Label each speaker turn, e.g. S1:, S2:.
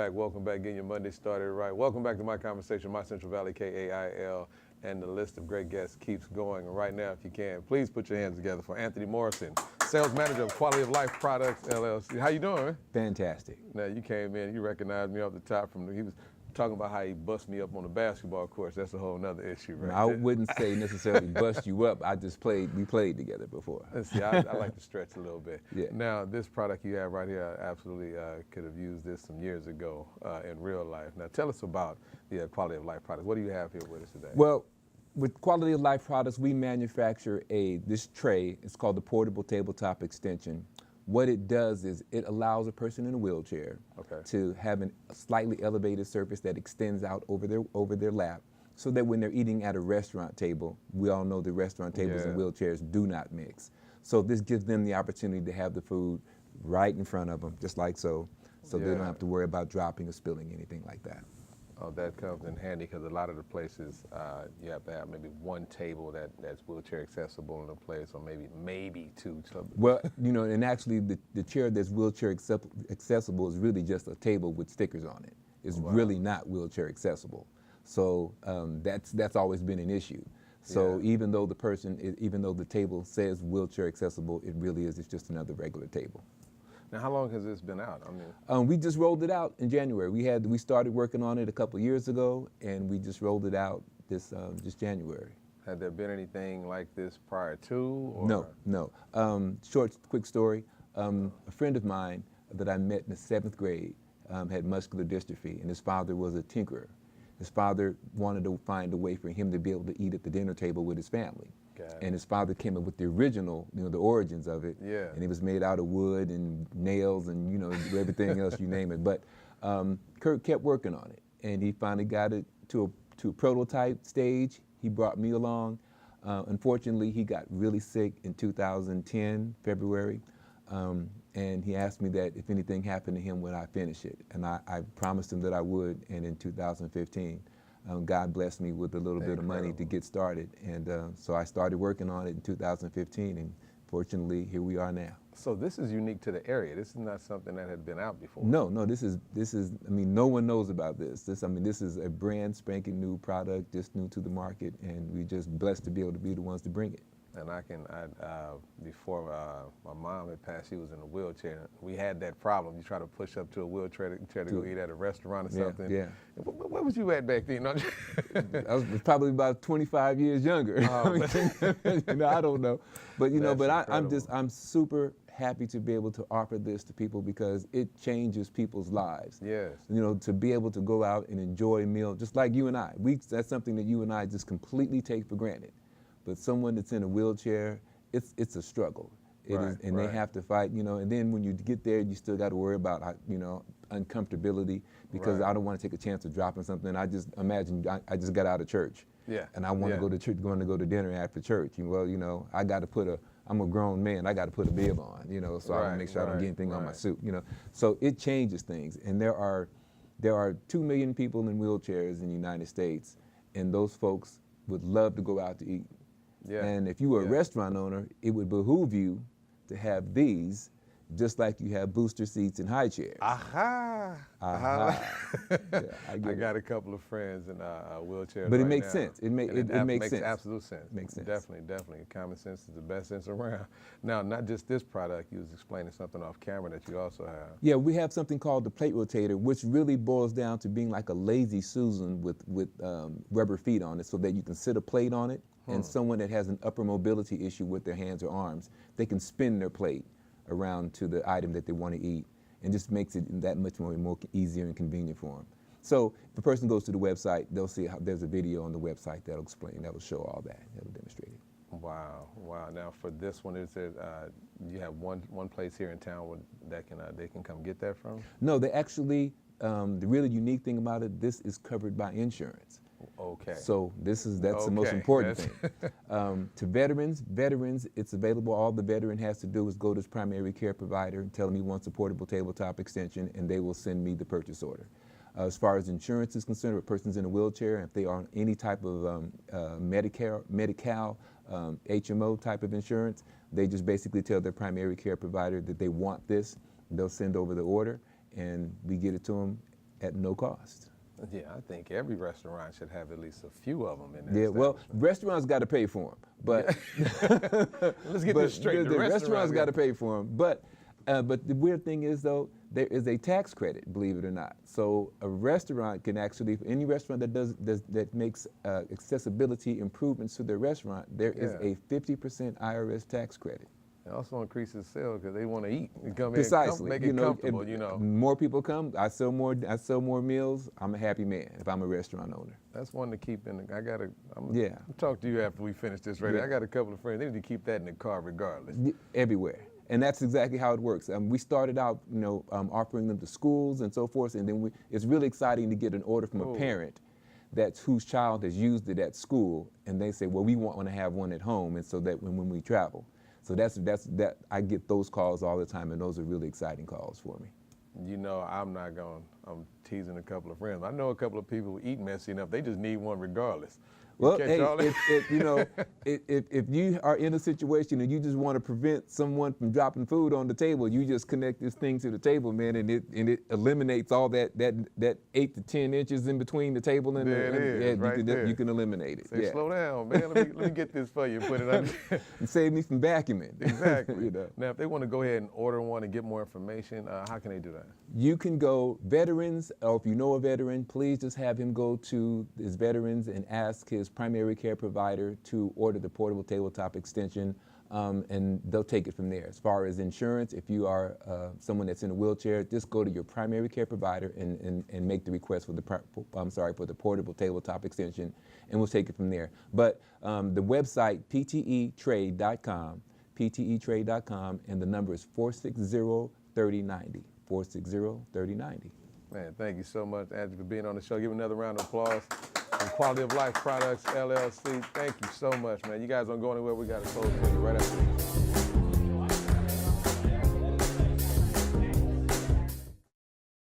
S1: back. Welcome back. Getting your Monday started right. Welcome back to My Conversation, My Central Valley, KAIL, and the list of great guests keeps going. And right now, if you can, please put your hands together for Anthony Morrison, Sales Manager of Quality of Life Products, LLC. How you doing, man?
S2: Fantastic.
S1: Now, you came in, you recognized me off the top he was talking about how he bust me up on the basketball course. That's a whole nother issue, right?
S2: I wouldn't say necessarily bust you up. We played together before.
S1: See, I like to stretch a little bit.
S2: Yeah.
S1: Now, this product you have right here, I absolutely could have used this some years ago in real life. Now, tell us about the Quality of Life product. What do you have here with us today?
S2: Well, with Quality of Life products, we manufacture this tray. It's called the Portable Tabletop Extension. What it does is it allows a person in a wheelchair to have a slightly elevated surface that extends out over their lap, so that when they're eating at a restaurant table, we all know the restaurant tables and wheelchairs do not mix. So this gives them the opportunity to have the food right in front of them, just like so they don't have to worry about dropping or spilling anything like that.
S1: Oh, that comes in handy because a lot of the places you have to have maybe one table that's wheelchair accessible in a place, or maybe two.
S2: Well, you know, and actually the chair that's wheelchair accessible is really just a table with stickers on it. It's really not wheelchair accessible. So that's always been an issue. So even though the table says wheelchair accessible, it really is. It's just another regular table.
S1: Now, how long has this been out?
S2: We just rolled it out in January. We started working on it a couple years ago, and we just rolled it out this January.
S1: Had there been anything like this prior to? Or?
S2: No. Quick story. A friend of mine that I met in the 7th grade had muscular dystrophy, and his father was a tinkerer. His father wanted to find a way for him to be able to eat at the dinner table with his family. And his father came up with the original, the origins of it. Yeah. And it was made out of wood and nails and, everything else, you name it. But Kurt kept working on it, and he finally got it to a prototype stage. He brought me along. Unfortunately, he got really sick in 2010, February. And he asked me that if anything happened to him, would I finish it? And I promised him that I would, and in 2015, God blessed me with a little bit of money to get started. And so I started working on it in 2015, and fortunately, here we are now.
S1: So this is unique to the area. This is not something that had been out before.
S2: No, this is, no one knows about this. This is a brand spanking new product, just new to the market, and we're just blessed to be able to be the ones to bring it.
S1: And before my mom had passed, she was in a wheelchair. We had that problem. You try to push up to a wheelchair to go eat at a restaurant or something.
S2: Yeah.
S1: Where was you at back then?
S2: I was probably about 25 years younger. Oh, I don't know. But I'm super happy to be able to offer this to people because it changes people's lives.
S1: Yes.
S2: To be able to go out and enjoy a meal, just like you and I. That's something that you and I just completely take for granted. But someone that's in a wheelchair, it's a struggle. It is, and they have to fight, and then when you get there, you still got to worry about, uncomfortability, because I don't want to take a chance of dropping something. I just imagine I just got out of church.
S1: Yeah.
S2: And I want to go to church, going to go to dinner after church. Well, I got to I'm a grown man, I got to put a bib on, so I want to make sure I don't get anything on my suit, So it changes things. And there are 2 million people in wheelchairs in the United States, and those folks would love to go out to eat. Yeah. And if you were a restaurant owner, it would behoove you to have these, just like you have booster seats and high chairs.
S1: Aha!
S2: Yeah,
S1: I got a couple of friends in wheelchairs.
S2: But
S1: it
S2: makes sense. It makes sense.
S1: Absolute sense.
S2: Makes sense.
S1: Definitely. Common sense is the best sense around. Now, not just this product. You was explaining something off camera that you also have.
S2: Yeah, we have something called the plate rotator, which really boils down to being like a lazy Susan with rubber feet on it, so that you can sit a plate on it. And someone that has an upper mobility issue with their hands or arms, they can spin their plate around to the item that they want to eat, and just makes it that much more easier and convenient for them. So if a person goes to the website, they'll see there's a video on the website that'll show all that, that'll demonstrate it.
S1: Wow. Now for this one, is it you have one place here in town that they can come get that from?
S2: No, they actually, the really unique thing about it, this is covered by insurance.
S1: Okay.
S2: So that's the most important thing. To veterans, it's available. All the veteran has to do is go to his primary care provider and tell him he wants a portable tabletop extension, and they will send me the purchase order. As far as insurance is concerned, if a person's in a wheelchair, if they are on any type of Medi-Cal, HMO type of insurance, they just basically tell their primary care provider that they want this. They'll send over the order, and we get it to them at no cost.
S1: Yeah, I think every restaurant should have at least a few of them in there.
S2: Yeah, well, restaurants got to pay for them, but
S1: let's get this straight.
S2: The restaurants got to pay for them, but the weird thing is though, there is a tax credit, believe it or not. So a restaurant can actually, any restaurant that makes accessibility improvements to their restaurant, there is a 50% IRS tax credit.
S1: It also increases sales because they want to eat. You come
S2: Precisely.
S1: in, make it comfortable, you know.
S2: More people come, I sell more meals, I'm a happy man if I'm a restaurant owner.
S1: That's one to keep in the, I'm
S2: Yeah.
S1: talk to you after we finish this radio.
S2: Yeah.
S1: I got a couple of friends, they need to keep that in the car regardless.
S2: Everywhere. And that's exactly how it works. We started out, offering them to schools and so forth, and then it's really exciting to get an order from a parent whose child has used it at school, and they say, well, we want to have one at home, and so that when we travel. So that I get those calls all the time, and those are really exciting calls for me.
S1: You know, I'm teasing a couple of friends. I know a couple of people who eat messy enough, they just need one regardless.
S2: Well, hey, if you are in a situation and you just want to prevent someone from dropping food on the table, you just connect this thing to the table, man, and it eliminates all that 8 to 10 inches in between the table and you can eliminate it.
S1: Say, slow down, man. Let me get this for you and put it under.
S2: And save me from vacuuming.
S1: Exactly. Now, if they want to go ahead and order one and get more information, how can they do that?
S2: You can go veterans, or if you know a veteran, please just have him go to his veterans and ask his primary care provider to order the portable tabletop extension, and they'll take it from there. As far as insurance, if you are someone that's in a wheelchair, just go to your primary care provider and make the request for the portable tabletop extension, and we'll take it from there. But the website, PTEtrade.com, PTEtrade.com, and the number is 460-3090, 460-3090.
S1: Man, thank you so much, Andrew, for being on the show. Give another round of applause. From Quality of Life Products, LLC. Thank you so much, man. You guys don't go anywhere. We got a close for you right after this.